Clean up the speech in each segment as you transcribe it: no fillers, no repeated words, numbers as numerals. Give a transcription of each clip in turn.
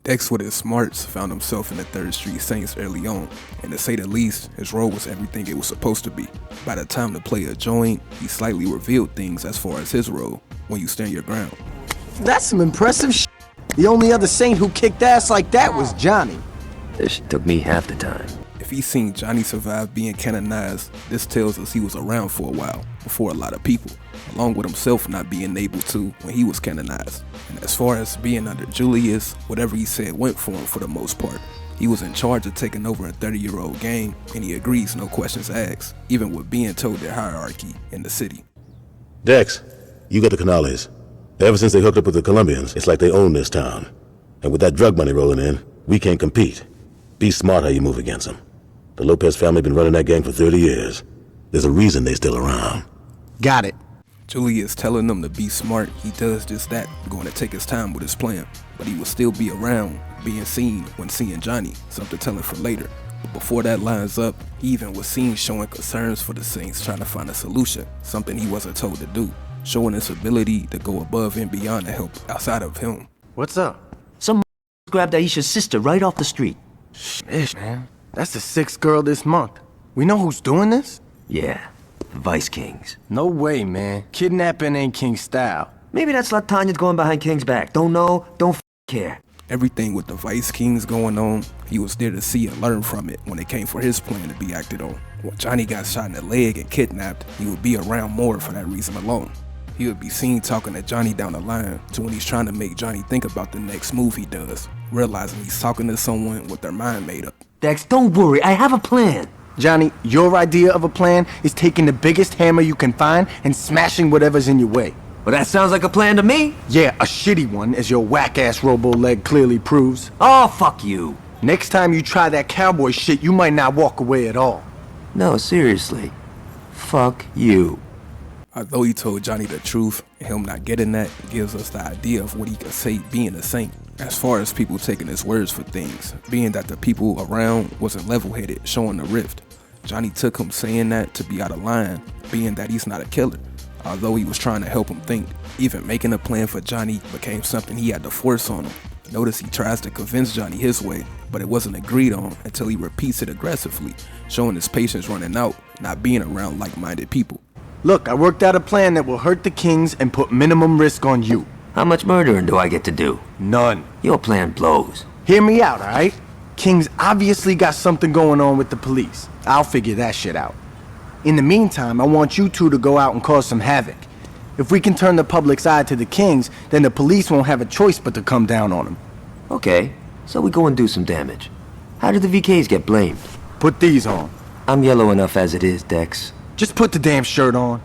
Dex, with his smarts, found himself in the 3rd Street Saints early on, and to say the least, his role was everything it was supposed to be. By the time the player joined, he slightly revealed things as far as his role when you stand your ground. That's some impressive shit. The only other Saint who kicked ass like that was Johnny. This shit took me half the time. If he's seen Johnny survive being canonized, this tells us he was around for a while, before a lot of people, along with himself not being able to when he was canonized. And as far as being under Julius, whatever he said went for him for the most part. He was in charge of taking over a 30-year-old gang, and he agrees, no questions asked, even with being told their hierarchy in the city. Dex, you got the Carnales. Ever since they hooked up with the Colombians, it's like they own this town. And with that drug money rolling in, we can't compete. Be smart how you move against them. The Lopez family been running that gang for 30 years. There's a reason they still around. Got it. Julius telling them to be smart. He does just that, going to take his time with his plan. But he will still be around, being seen when seeing Johnny, something telling for later. But before that lines up, he even was seen showing concerns for the Saints, trying to find a solution, something he wasn't told to do, showing his ability to go above and beyond to help outside of him. What's up? Some grabbed Aisha's sister right off the street. Shit, man. That's the 6th girl this month. We know who's doing this? Yeah, the Vice Kings. No way, man. Kidnapping ain't King style. Maybe that's Latanya's going behind King's back. Don't know, don't care. Everything with the Vice Kings going on, he was there to see and learn from it when it came for his plan to be acted on. When Johnny got shot in the leg and kidnapped, he would be around more for that reason alone. He would be seen talking to Johnny down the line to when he's trying to make Johnny think about the next move he does, realizing he's talking to someone with their mind made up. Dex, don't worry, I have a plan. Johnny, your idea of a plan is taking the biggest hammer you can find and smashing whatever's in your way. Well, that sounds like a plan to me. Yeah, a shitty one, as your whack-ass robo-leg clearly proves. Oh, fuck you. Next time you try that cowboy shit, you might not walk away at all. No, seriously. Fuck you. Although he told Johnny the truth, and him not getting that gives us the idea of what he could say being a Saint. As far as people taking his words for things, being that the people around wasn't level-headed, showing the rift. Johnny took him saying that to be out of line, being that he's not a killer. Although he was trying to help him think, even making a plan for Johnny became something he had to force on him. Notice he tries to convince Johnny his way, but it wasn't agreed on until he repeats it aggressively, showing his patience running out, not being around like-minded people. Look, I worked out a plan that will hurt the Kings and put minimum risk on you. How much murdering do I get to do? None. Your plan blows. Hear me out, alright? Kings obviously got something going on with the police. I'll figure that shit out. In the meantime, I want you two to go out and cause some havoc. If we can turn the public's eye to the Kings, then the police won't have a choice but to come down on them. Okay, so we go and do some damage. How did the VKs get blamed? Put these on. I'm yellow enough as it is, Dex. Just put the damn shirt on.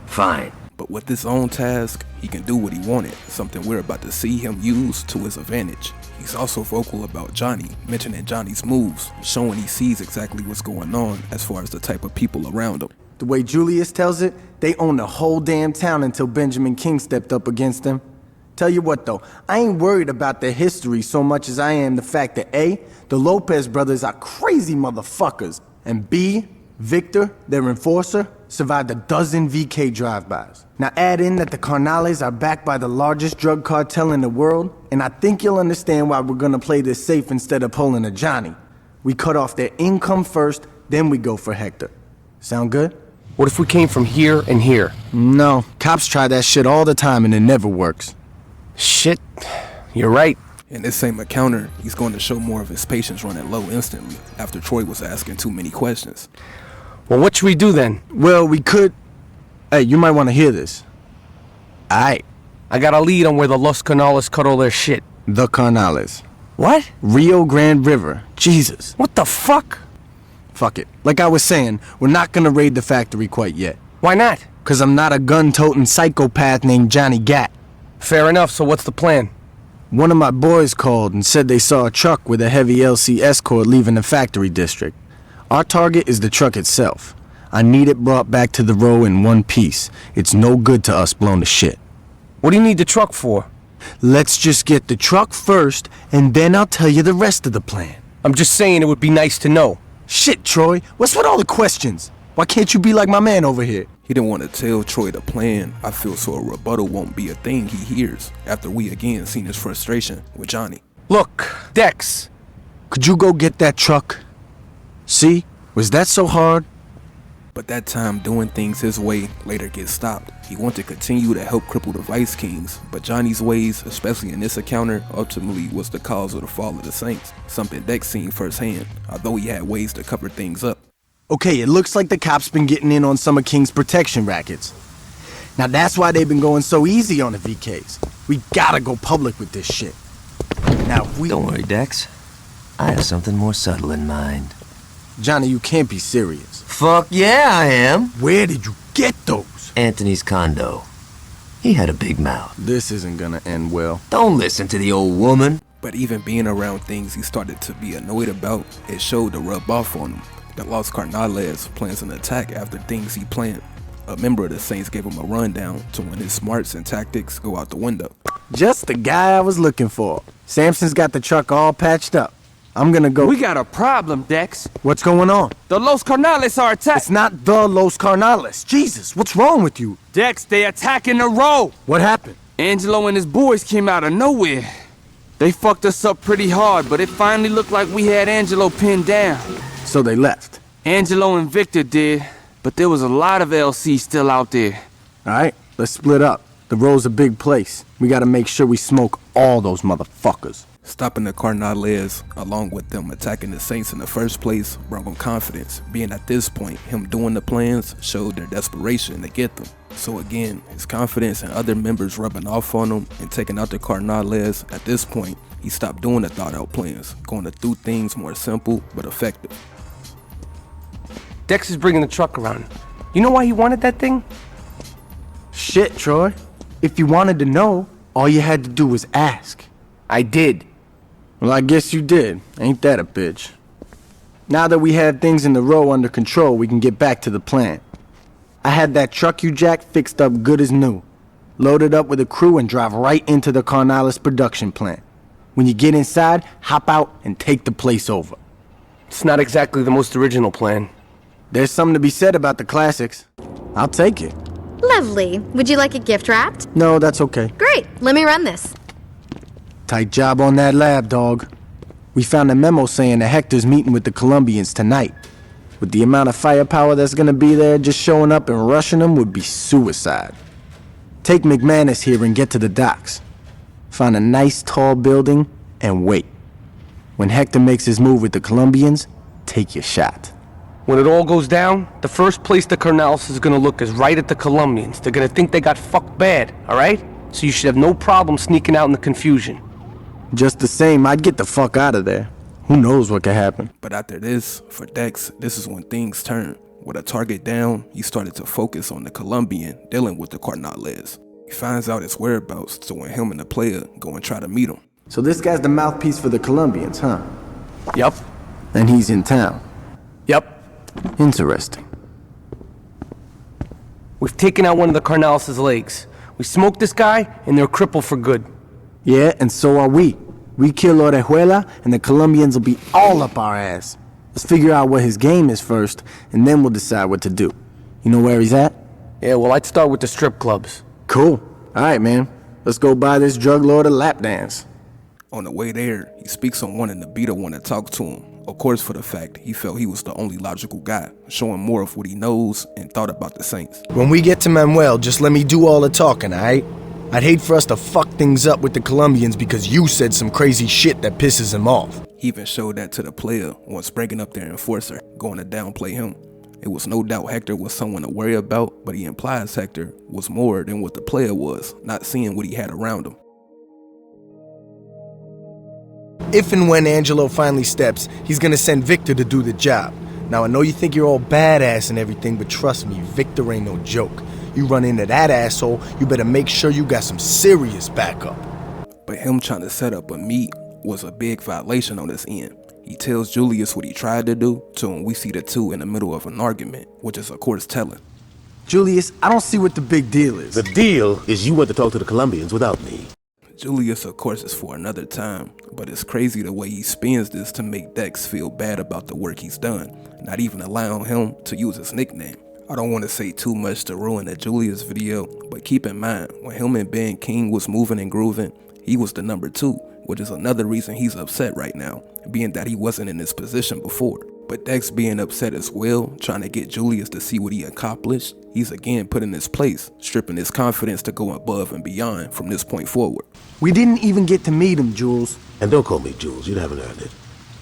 Fine. But with his own task, he can do what he wanted, something we're about to see him use to his advantage. He's also vocal about Johnny, mentioning Johnny's moves, showing he sees exactly what's going on as far as the type of people around him. The way Julius tells it, they own the whole damn town until Benjamin King stepped up against them. Tell you what though, I ain't worried about their history so much as I am the fact that A, the Lopez brothers are crazy motherfuckers, and B, Victor, their enforcer, survived a dozen VK drive-bys. Now add in that the Carnales are backed by the largest drug cartel in the world, and I think you'll understand why we're gonna play this safe instead of pulling a Johnny. We cut off their income first, then we go for Hector. Sound good? What if we came from here and here? No, cops try that shit all the time and it never works. Shit, you're right. In this same encounter, he's going to show more of his patience running low instantly, after Troy was asking too many questions. Well, what should we do then? Well, we could... Hey, you might want to hear this. Aight. I got a lead on where the Los Carnales cut all their shit. The Carnales. What? Rio Grande River. Jesus. What the fuck? Fuck it. Like I was saying, we're not gonna raid the factory quite yet. Why not? 'Cause I'm not a gun-toting psychopath named Johnny Gat. Fair enough, so what's the plan? One of my boys called and said they saw a truck with a heavy LC escort leaving the factory district. Our target is the truck itself. I need it brought back to the row in one piece. It's no good to us blown to shit. What do you need the truck for? Let's just get the truck first, and then I'll tell you the rest of the plan. I'm just saying it would be nice to know. Shit, Troy, what's with all the questions? Why can't you be like my man over here? He didn't want to tell Troy the plan, I feel, so a rebuttal won't be a thing he hears, after we again seen his frustration with Johnny. Look, Dex. Could you go get that truck? See? Was that so hard? But that time doing things his way later gets stopped. He wanted to continue to help cripple the Vice Kings, but Johnny's ways, especially in this encounter, ultimately was the cause of the fall of the Saints, something Dex seen firsthand, although he had ways to cover things up. Okay, it looks like the cops been getting in on some of King's protection rackets. Now that's why they've been going so easy on the VKs. We gotta go public with this shit. Now if we... Don't worry, Dex. I have something more subtle in mind. Johnny, you can't be serious. Fuck yeah, I am. Where did you get those? Anthony's condo. He had a big mouth. This isn't gonna end well. Don't listen to the old woman. But even being around things he started to be annoyed about, it showed to rub off on him. The Los Carnales plans an attack after things he planned. A member of the Saints gave him a rundown to when his smarts and tactics go out the window. Just the guy I was looking for. Samson's got the truck all patched up. I'm gonna go... We got a problem, Dex. What's going on? The Los Carnales are attacking. It's not the Los Carnales. Jesus, what's wrong with you? Dex, they attacking the road. What happened? Angelo and his boys came out of nowhere. They fucked us up pretty hard, but it finally looked like we had Angelo pinned down. So they left. Angelo and Victor did, but there was a lot of LC still out there. Alright, let's split up. The road's a big place. We gotta make sure we smoke all those motherfuckers. Stopping the Carnales, along with them attacking the Saints in the first place, brought him confidence, being at this point, him doing the plans showed their desperation to get them. So again, his confidence and other members rubbing off on him and taking out the Carnales, at this point, he stopped doing the thought out plans, going to do things more simple but effective. Dex is bringing the truck around. You know why he wanted that thing? Shit, Troy. If you wanted to know, all you had to do was ask. I did. Well, I guess you did. Ain't that a bitch? Now that we have things in the row under control, we can get back to the plan. I had that truck you jacked fixed up good as new. Loaded up with a crew and drive right into the Carnales production plant. When you get inside, hop out and take the place over. It's not exactly the most original plan. There's something to be said about the classics. I'll take it. Lovely. Would you like it gift wrapped? No, that's okay. Great. Let me run this. Tight job on that lab, dog. We found a memo saying that Hector's meeting with the Colombians tonight. With the amount of firepower that's gonna be there, just showing up and rushing them would be suicide. Take McManus here and get to the docks. Find a nice tall building and wait. When Hector makes his move with the Colombians, take your shot. When it all goes down, the first place the Carnales is gonna look is right at the Colombians. They're gonna think they got fucked bad, alright? So you should have no problem sneaking out in the confusion. Just the same, I'd get the fuck out of there. Who knows what could happen? But after this, for Dex, this is when things turn. With a target down, he started to focus on the Colombian dealing with the Carnales. He finds out his whereabouts, so when him and the player go and try to meet him. So this guy's the mouthpiece for the Colombians, huh? Yup. And he's in town. Yup. Interesting. We've taken out one of the Carnales' legs. We smoked this guy, and they're crippled for good. Yeah, and so are we. We kill Orejuela, and the Colombians will be all up our ass. Let's figure out what his game is first, and then we'll decide what to do. You know where he's at? Yeah, well, I'd start with the strip clubs. Cool. Alright, man. Let's go buy this drug lord a lap dance. On the way there, he speaks on wanting the beater want to talk to him. Of course, for the fact he felt he was the only logical guy, showing more of what he knows and thought about the Saints. When we get to Manuel, just let me do all the talking, alright? I'd hate for us to fuck things up with the Colombians because you said some crazy shit that pisses him off. He even showed that to the player once bringing up their enforcer, going to downplay him. It was no doubt Hector was someone to worry about, but he implies Hector was more than what the player was, not seeing what he had around him. If and when Angelo finally steps, he's gonna send Victor to do the job. Now, I know you think you're all badass and everything, but trust me, Victor ain't no joke. You run into that asshole, you better make sure you got some serious backup. But him trying to set up a meet was a big violation on his end. He tells Julius what he tried to do, so when we see the two in the middle of an argument, which is of course telling. Julius, I don't see what the big deal is. The deal is you went to talk to the Colombians without me. Julius, of course, is for another time, but it's crazy the way he spins this to make Dex feel bad about the work he's done, not even allowing him to use his nickname. I don't want to say too much to ruin the Julius video, but keep in mind, when him and Ben King was moving and grooving, he was the number 2, which is another reason he's upset right now, being that he wasn't in this position before. But Dex being upset as well, trying to get Julius to see what he accomplished, he's again put in his place, stripping his confidence to go above and beyond from this point forward. We didn't even get to meet him, Jules. And don't call me Jules, you haven't earned it.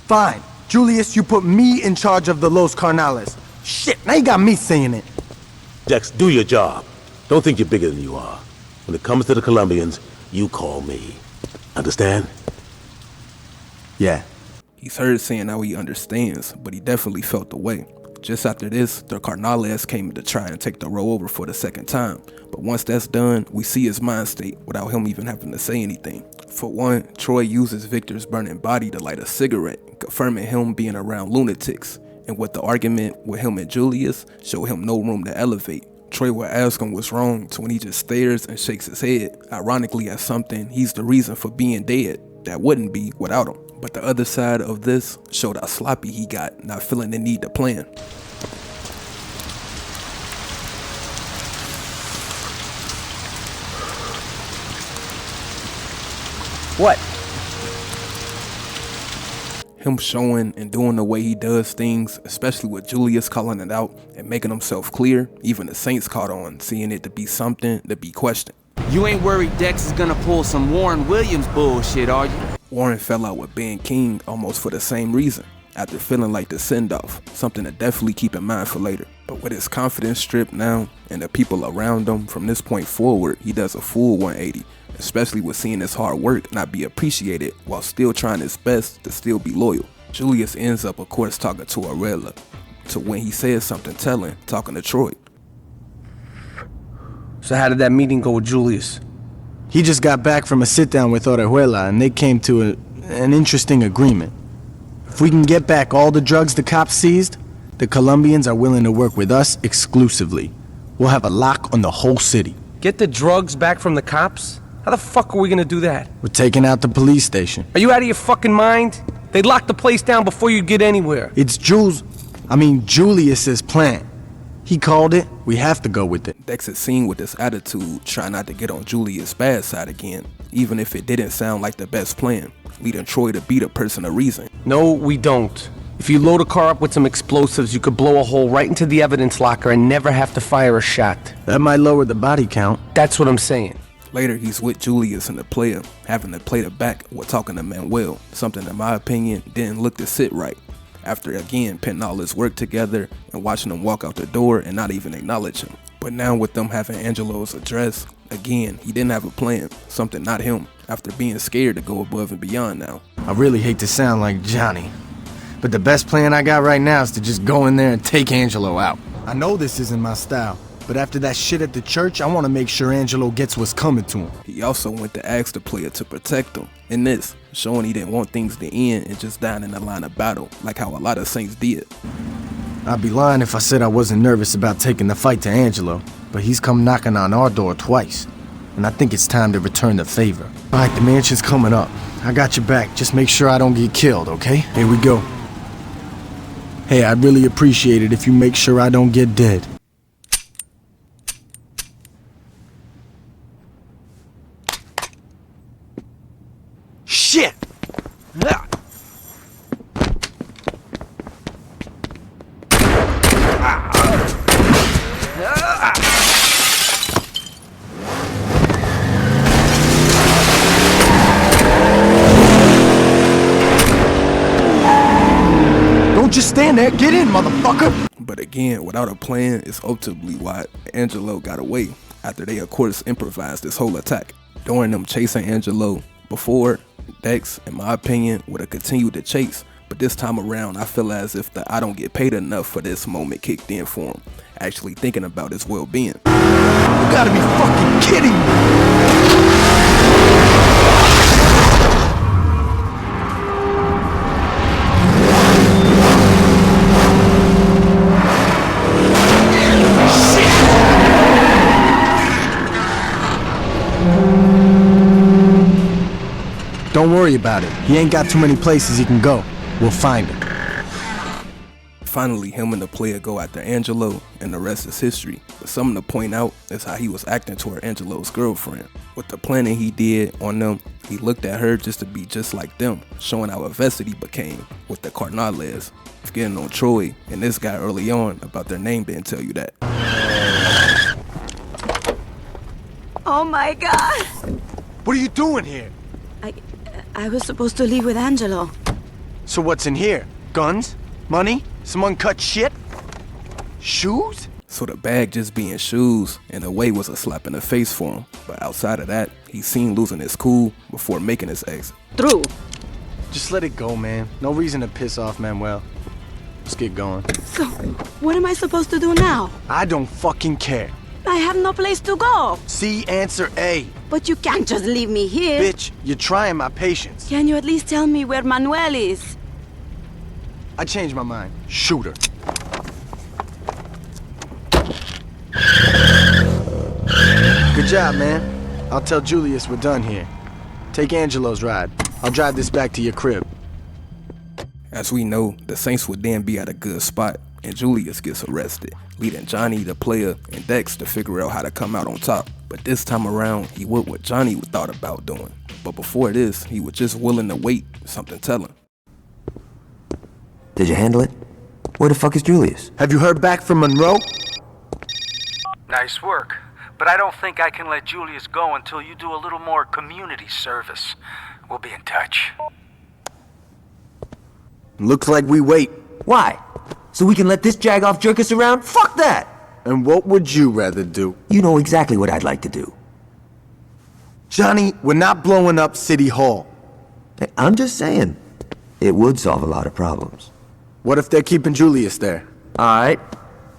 Fine. Julius, you put me in charge of the Los Carnales. Shit, now you got me saying it. Dex, do your job. Don't think you're bigger than you are. When it comes to the Colombians, you call me. Understand? Yeah. He's heard saying how he understands, but he definitely felt the way. Just after this, the Carnales came to try and take the role over for the second time. But once that's done, we see his mind state without him even having to say anything. For one, Troy uses Victor's burning body to light a cigarette, confirming him being around lunatics. And with the argument with him and Julius, show him no room to elevate. Troy will ask him what's wrong to when he just stares and shakes his head, ironically as something he's the reason for being dead that wouldn't be without him. But the other side of this showed how sloppy he got, not feeling the need to plan. What? Him showing and doing the way he does things, especially with Julius calling it out and making himself clear, even the Saints caught on, seeing it to be something to be questioned. You ain't worried Dex is gonna pull some Warren Williams bullshit, are you? Warren fell out with Ben King almost for the same reason, after feeling like the send-off, something to definitely keep in mind for later. But with his confidence stripped now, and the people around him, from this point forward, he does a full 180, especially with seeing his hard work not be appreciated while still trying his best to still be loyal. Julius ends up, of course, talking to Aurelia, to when he says something telling, talking to Troy. So how did that meeting go with Julius? He just got back from a sit-down with Orejuela, and they came to an interesting agreement. If we can get back all the drugs the cops seized, the Colombians are willing to work with us exclusively. We'll have a lock on the whole city. Get the drugs back from the cops? How the fuck are we gonna do that? We're taking out the police station. Are you out of your fucking mind? They'd lock the place down before you get anywhere. It's Julius's plan. He called it, we have to go with it. Dex is seen with this attitude, trying not to get on Julius' bad side again, even if it didn't sound like the best plan, leading Troy to be the person of reason. No, we don't. If you load a car up with some explosives, you could blow a hole right into the evidence locker and never have to fire a shot. That might lower the body count. That's what I'm saying. Later, he's with Julius and the player, having to play the back while talking to Manuel, something in my opinion didn't look to sit right. After again putting all his work together and watching him walk out the door and not even acknowledge him. But now with them having Angelo's address, again, he didn't have a plan, something not him, after being scared to go above and beyond now. I really hate to sound like Johnny, but the best plan I got right now is to just go in there and take Angelo out. I know this isn't my style, but after that shit at the church, I want to make sure Angelo gets what's coming to him. He also went to ask the player to protect him, in this, showing he didn't want things to end and just dying in the line of battle, like how a lot of Saints did. I'd be lying if I said I wasn't nervous about taking the fight to Angelo, but he's come knocking on our door twice, and I think it's time to return the favor. Alright, the mansion's coming up. I got your back, just make sure I don't get killed, okay? Here we go. Hey, I'd really appreciate it if you make sure I don't get dead. Shit! Don't just stand there, get in, motherfucker! But again, without a plan, it's ultimately why Angelo got away, after they of course improvised this whole attack. During them chasing Angelo, before, Dex, in my opinion, would have continued to chase, but this time around, I feel as if the I don't get paid enough for this moment kicked in for him, actually thinking about his well-being. You gotta be fucking kidding me! Don't worry about it. He ain't got too many places he can go. We'll find him. Finally, him and the player go after Angelo, and the rest is history. But something to point out is how he was acting toward Angelo's girlfriend. With the planning he did on them, he looked at her just to be just like them, showing how invested he became with the Carnales. Getting on Troy and this guy early on about their name didn't tell you that. Oh my God! What are you doing here? I was supposed to leave with Angelo. So what's in here? Guns? Money? Some uncut shit? Shoes? So the bag just being shoes, in a way, was a slap in the face for him. But outside of that, he's seen losing his cool before making his exit. True. Just let it go, man. No reason to piss off Manuel. Let's get going. So, what am I supposed to do now? I don't fucking care. I have no place to go. C, answer A. But you can't just leave me here. Bitch, you're trying my patience. Can you at least tell me where Manuel is? I changed my mind. Shoot her. Good job, man. I'll tell Julius we're done here. Take Angelo's ride. I'll drive this back to your crib. As we know, the Saints would then be at a good spot, and Julius gets arrested, leading Johnny, the player, and Dex to figure out how to come out on top. But this time around, he would what Johnny thought about doing. But before this, he was just willing to wait, something telling. Did you handle it? Where the fuck is Julius? Have you heard back from Monroe? Nice work. But I don't think I can let Julius go until you do a little more community service. We'll be in touch. Looks like we wait. Why? So we can let this jagoff jerk us around? Fuck that! And what would you rather do? You know exactly what I'd like to do. Johnny, we're not blowing up City Hall. Hey, I'm just saying, it would solve a lot of problems. What if they're keeping Julius there? Alright,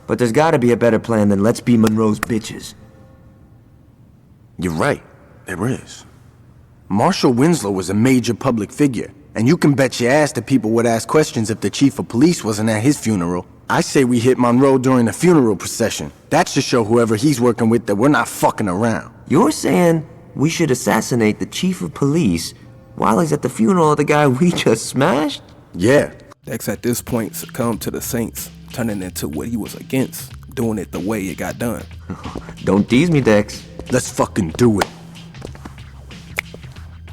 but there's gotta be a better plan than let's be Monroe's bitches. You're right, there is. Marshal Winslow was a major public figure, and you can bet your ass that people would ask questions if the chief of police wasn't at his funeral. I say we hit Monroe during the funeral procession. That should show whoever he's working with that we're not fucking around. You're saying we should assassinate the chief of police while he's at the funeral of the guy we just smashed? Yeah. Dex at this point succumbed to the Saints, turning into what he was against, doing it the way it got done. Don't tease me, Dex. Let's fucking do it.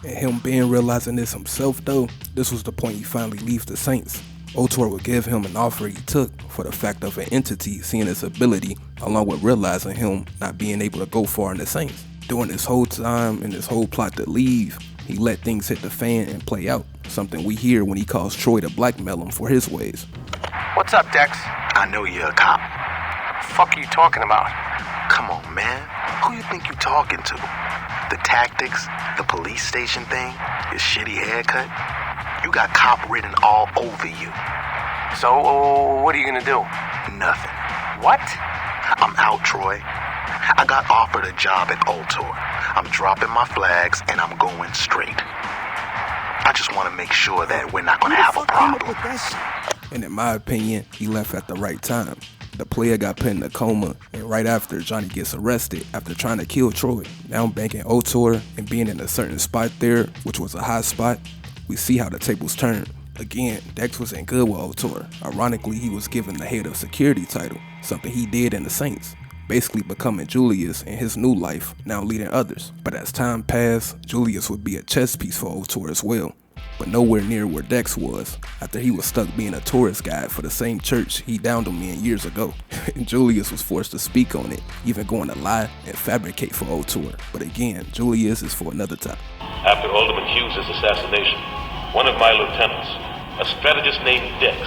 And him being realizing this himself though, this was the point he finally leaves the Saints. Ultor would give him an offer he took for the fact of an entity seeing his ability, along with realizing him not being able to go far in the Saints. During this whole time and this whole plot to leave, he let things hit the fan and play out, something we hear when he calls Troy to blackmail him for his ways. What's up, Dex? I know you're a cop. What the fuck are you talking about? Come on, man. Who you think you talking to? The tactics, the police station thing, your shitty haircut? You got cop written all over you. So, what are you gonna do? Nothing. What? I'm out, Troy. I got offered a job at Ultor. I'm dropping my flags and I'm going straight. I just want to make sure that we're not gonna have a problem. And in my opinion, he left at the right time. The player got put in a coma, and right after, Johnny gets arrested after trying to kill Troy. Now banking Ultor and being in a certain spot there, which was a high spot, we see how the tables turn. Again, Dex was in good with Ultor. Ironically, he was given the head of security title, something he did in the Saints, basically becoming Julius in his new life, now leading others. But as time passed, Julius would be a chess piece for Ultor as well, but nowhere near where Dex was, after he was stuck being a tourist guide for the same church he downed him in years ago. And Julius was forced to speak on it, even going to lie and fabricate for Ultor. But again, Julius is for another time. After Alderman Hughes' assassination, one of my lieutenants, a strategist named Dex,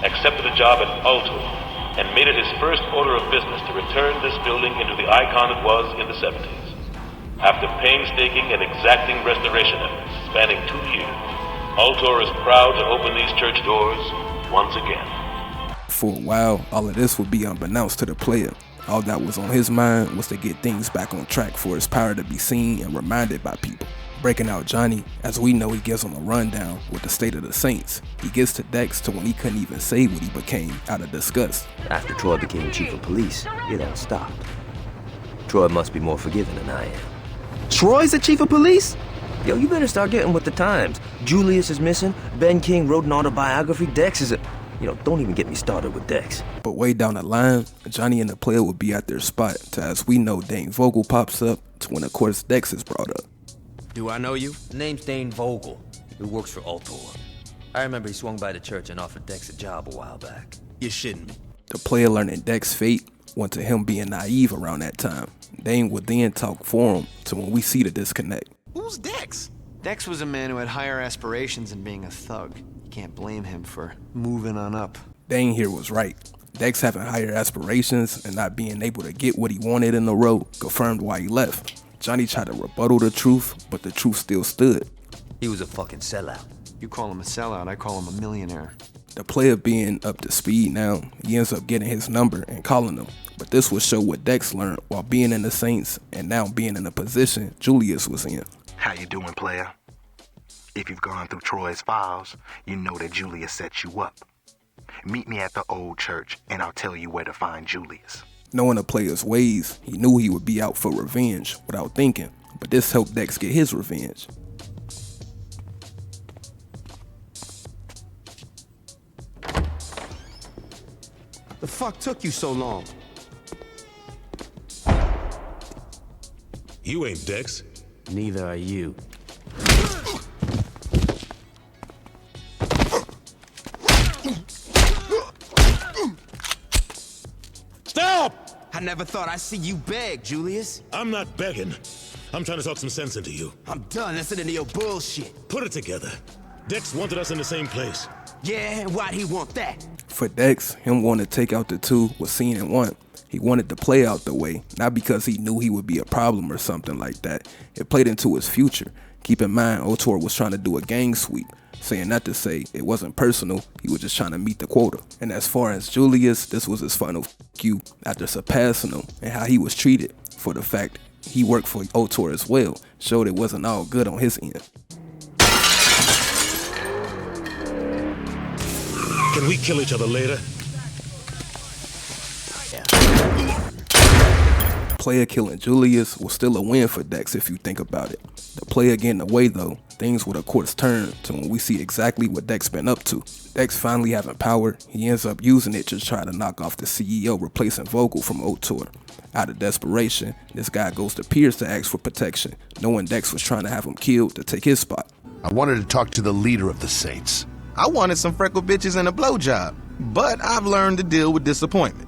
accepted a job at Ultor and made it his first order of business to return this building into the icon it was in the 70s. After painstaking and exacting restoration efforts spanning 2 years, Ultor is proud to open these church doors once again. For a while, all of this would be unbeknownst to the player. All that was on his mind was to get things back on track for his power to be seen and reminded by people. Breaking out Johnny, as we know, he gives him a rundown with the state of the Saints. He gets to Dex to when he couldn't even say what he became out of disgust. After Troy became chief of police, it all stopped. Troy must be more forgiving than I am. Troy's the chief of police? Yo, you better start getting with the times. Julius is missing. Ben King wrote an autobiography. Dex is a... Don't even get me started with Dex. But way down the line, Johnny and the player will be at their spot to, as we know, Dane Vogel pops up to when, of course, Dex is brought up. Do I know you? Name's Dane Vogel. He works for Ultor. I remember he swung by the church and offered Dex a job a while back. You're shitting me. The player learning Dex's fate went to him being naive around that time. Dane would then talk for him to when we see the disconnect. Who's Dex? Dex was a man who had higher aspirations than being a thug. You can't blame him for moving on up. Dane here was right. Dex having higher aspirations and not being able to get what he wanted in the road confirmed why he left. Johnny tried to rebuttal the truth, but the truth still stood. He was a fucking sellout. You call him a sellout, I call him a millionaire. The player being up to speed now, he ends up getting his number and calling him. But this will show what Dex learned while being in the Saints and now being in the position Julius was in. How you doing, player? If you've gone through Troy's files, you know that Julius set you up. Meet me at the old church, and I'll tell you where to find Julius. Knowing the player's ways, he knew he would be out for revenge without thinking, but this helped Dex get his revenge. The fuck took you so long? You ain't Dex. Neither are you. Stop! I never thought I'd see you beg, Julius. I'm not begging. I'm trying to talk some sense into you. I'm done listening to your bullshit. Put it together. Dex wanted us in the same place. Yeah, and why'd he want that? For Dex, him wanting to take out the two was seen in one. He wanted to play out the way, not because he knew he would be a problem or something like that. It played into his future. Keep in mind, Ultor was trying to do a gang sweep, saying not to say it wasn't personal, he was just trying to meet the quota. And as far as Julius, this was his final you after surpassing him and how he was treated for the fact he worked for Ultor as well, showed it wasn't all good on his end. Can we kill each other later? Player killing Julius was still a win for Dex if you think about it. The player getting away though, things would of course turn to when we see exactly what Dex been up to. Dex finally having power, he ends up using it to try to knock off the CEO replacing Vogel from Ultor. Out of desperation, this guy goes to Pierce to ask for protection, knowing Dex was trying to have him killed to take his spot. I wanted to talk to the leader of the Saints. I wanted some freckled bitches and a blowjob, but I've learned to deal with disappointment.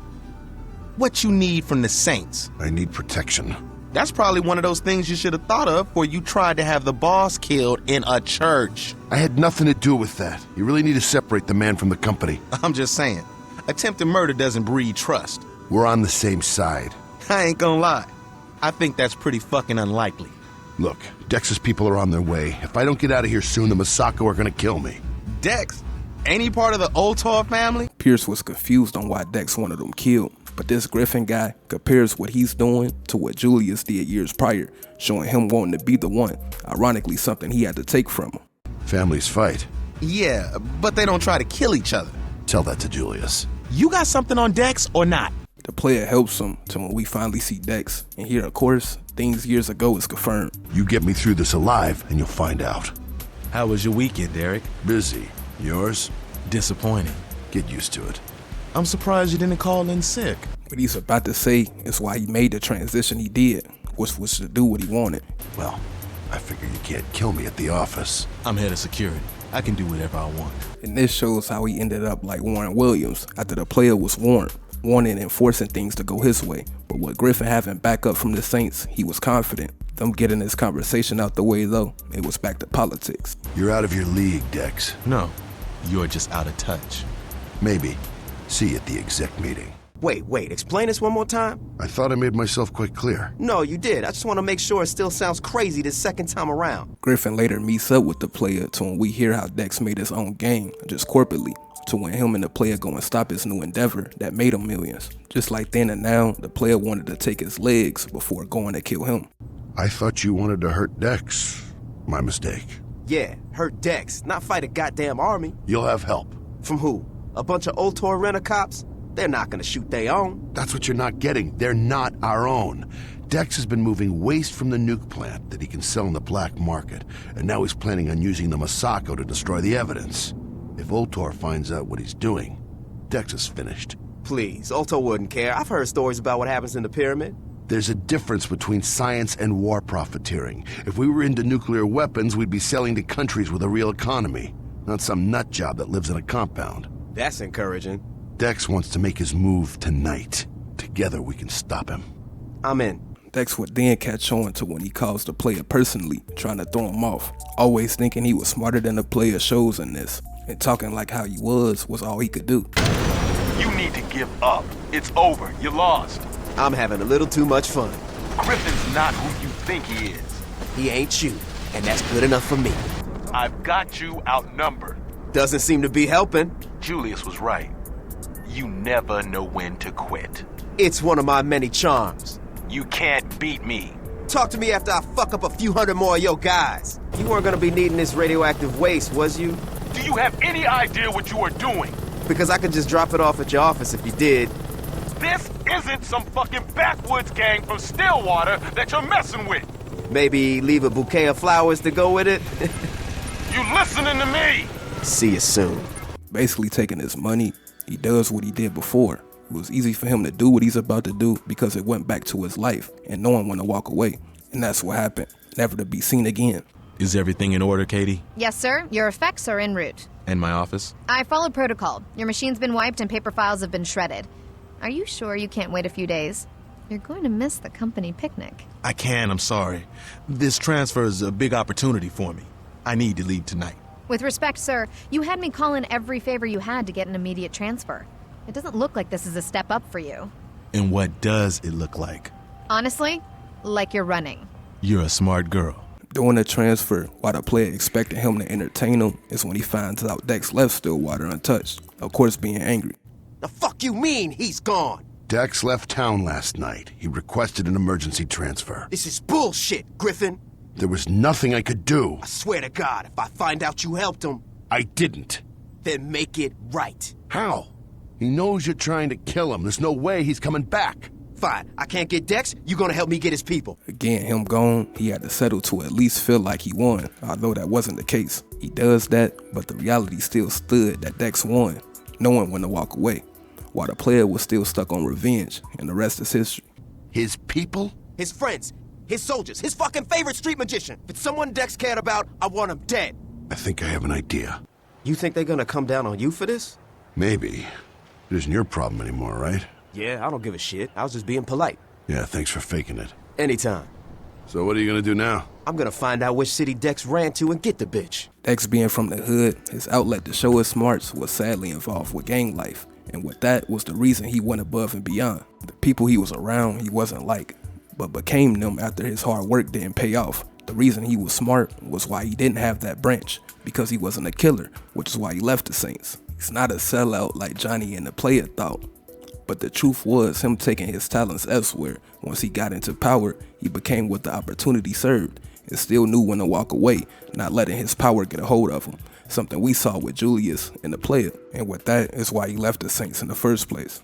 What you need from the Saints? I need protection. That's probably one of those things you should have thought of before you tried to have the boss killed in a church. I had nothing to do with that. You really need to separate the man from the company. I'm just saying, attempted murder doesn't breed trust. We're on the same side. I ain't gonna lie. I think that's pretty fucking unlikely. Look, Dex's people are on their way. If I don't get out of here soon, the Masako are gonna kill me. Dex? Ain't he part of the Ultor family? Pierce was confused on why Dex wanted him killed, but this Griffin guy compares what he's doing to what Julius did years prior, showing him wanting to be the one, ironically something he had to take from him. Families fight. Yeah, but they don't try to kill each other. Tell that to Julius. You got something on Dex or not? The player helps him to when we finally see Dex, and here of course, things years ago is confirmed. You get me through this alive and you'll find out. How was your weekend, Derek? Busy. Yours? Disappointing. Get used to it. I'm surprised you didn't call in sick. What he's about to say is why he made the transition he did, which was to do what he wanted. Well, I figure you can't kill me at the office. I'm head of security. I can do whatever I want. And this shows how he ended up like Warren Williams after the player was warned, wanting and forcing things to go his way. But with Griffin having backup from the Saints, he was confident. Them getting this conversation out the way though, it was back to politics. You're out of your league, Dex. No, you're just out of touch. Maybe. See you at the exec meeting. Wait, explain this one more time? I thought I made myself quite clear. No, you did. I just want to make sure it still sounds crazy the second time around. Griffin later meets up with the player to when we hear how Dex made his own gang, just corporately, to when him and the player go and stop his new endeavor that made him millions. Just like then and now, the player wanted to take his legs before going to kill him. I thought you wanted to hurt Dex. My mistake. Yeah, hurt Dex, not fight a goddamn army. You'll have help. From who? A bunch of Ultor rent-a-cops? They're not gonna shoot their own. That's what you're not getting. They're not our own. Dex has been moving waste from the nuke plant that he can sell in the black market, and now he's planning on using the Masako to destroy the evidence. If Ultor finds out what he's doing, Dex is finished. Please, Ultor wouldn't care. I've heard stories about what happens in the pyramid. There's a difference between science and war profiteering. If we were into nuclear weapons, we'd be selling to countries with a real economy, not some nut job that lives in a compound. That's encouraging. Dex wants to make his move tonight. Together we can stop him. I'm in. Dex would then catch on to when he calls the player personally, trying to throw him off, always thinking he was smarter than the player shows in this, and talking like how he was all he could do. You need to give up. It's over. You lost. I'm having a little too much fun. Griffin's not who you think he is. He ain't you, and that's good enough for me. I've got you outnumbered. Doesn't seem to be helping. Julius was right. You never know when to quit. It's one of my many charms. You can't beat me. Talk to me after I fuck up a few hundred more of your guys. You weren't gonna be needing this radioactive waste, was you? Do you have any idea what you are doing? Because I could just drop it off at your office if you did. This isn't some fucking backwoods gang from Stillwater that you're messing with. Maybe leave a bouquet of flowers to go with it? You listening to me? See you soon. Basically taking his money, he does what he did before. It was easy for him to do what he's about to do because it went back to his life and knowing when to walk away. And that's what happened, never to be seen again. Is everything in order, Katie? Yes, sir. Your effects are en route. And my office? I followed protocol. Your machine's been wiped and paper files have been shredded. Are you sure you can't wait a few days? You're going to miss the company picnic. I can, I'm sorry. This transfer is a big opportunity for me. I need to leave tonight. With respect, sir, you had me call in every favor you had to get an immediate transfer. It doesn't look like this is a step up for you. And what does it look like? Honestly, like you're running. You're a smart girl. Doing the transfer while the player expected him to entertain him is when he finds out Dex left Stillwater untouched, of course being angry. The fuck you mean he's gone? Dex left town last night. He requested an emergency transfer. This is bullshit, Griffin. There was nothing I could do. I swear to God, if I find out you helped him... I didn't. Then make it right. How? He knows you're trying to kill him. There's no way he's coming back. Fine, I can't get Dex, you're gonna help me get his people. Again, him gone, he had to settle to at least feel like he won, although that wasn't the case. He does that, but the reality still stood that Dex won, knowing when to walk away, while the player was still stuck on revenge, and the rest is history. His people? His friends, his soldiers, his fucking favorite street magician. If it's someone Dex cared about, I want him dead. I think I have an idea. You think they're gonna come down on you for this? Maybe. It isn't your problem anymore, right? Yeah, I don't give a shit. I was just being polite. Yeah, thanks for faking it. Anytime. So what are you gonna do now? I'm gonna find out which city Dex ran to and get the bitch. Dex being from the hood, his outlet to show his smarts was sadly involved with gang life, and with that was the reason he went above and beyond. The people he was around he wasn't like, but became them after his hard work didn't pay off. The reason he was smart was why he didn't have that branch, because he wasn't a killer, which is why he left the Saints. He's not a sellout like Johnny and the player thought. But the truth was him taking his talents elsewhere. Once he got into power, he became what the opportunity served and still knew when to walk away, not letting his power get a hold of him. Something we saw with Julius and the player. And with that is why he left the Saints in the first place.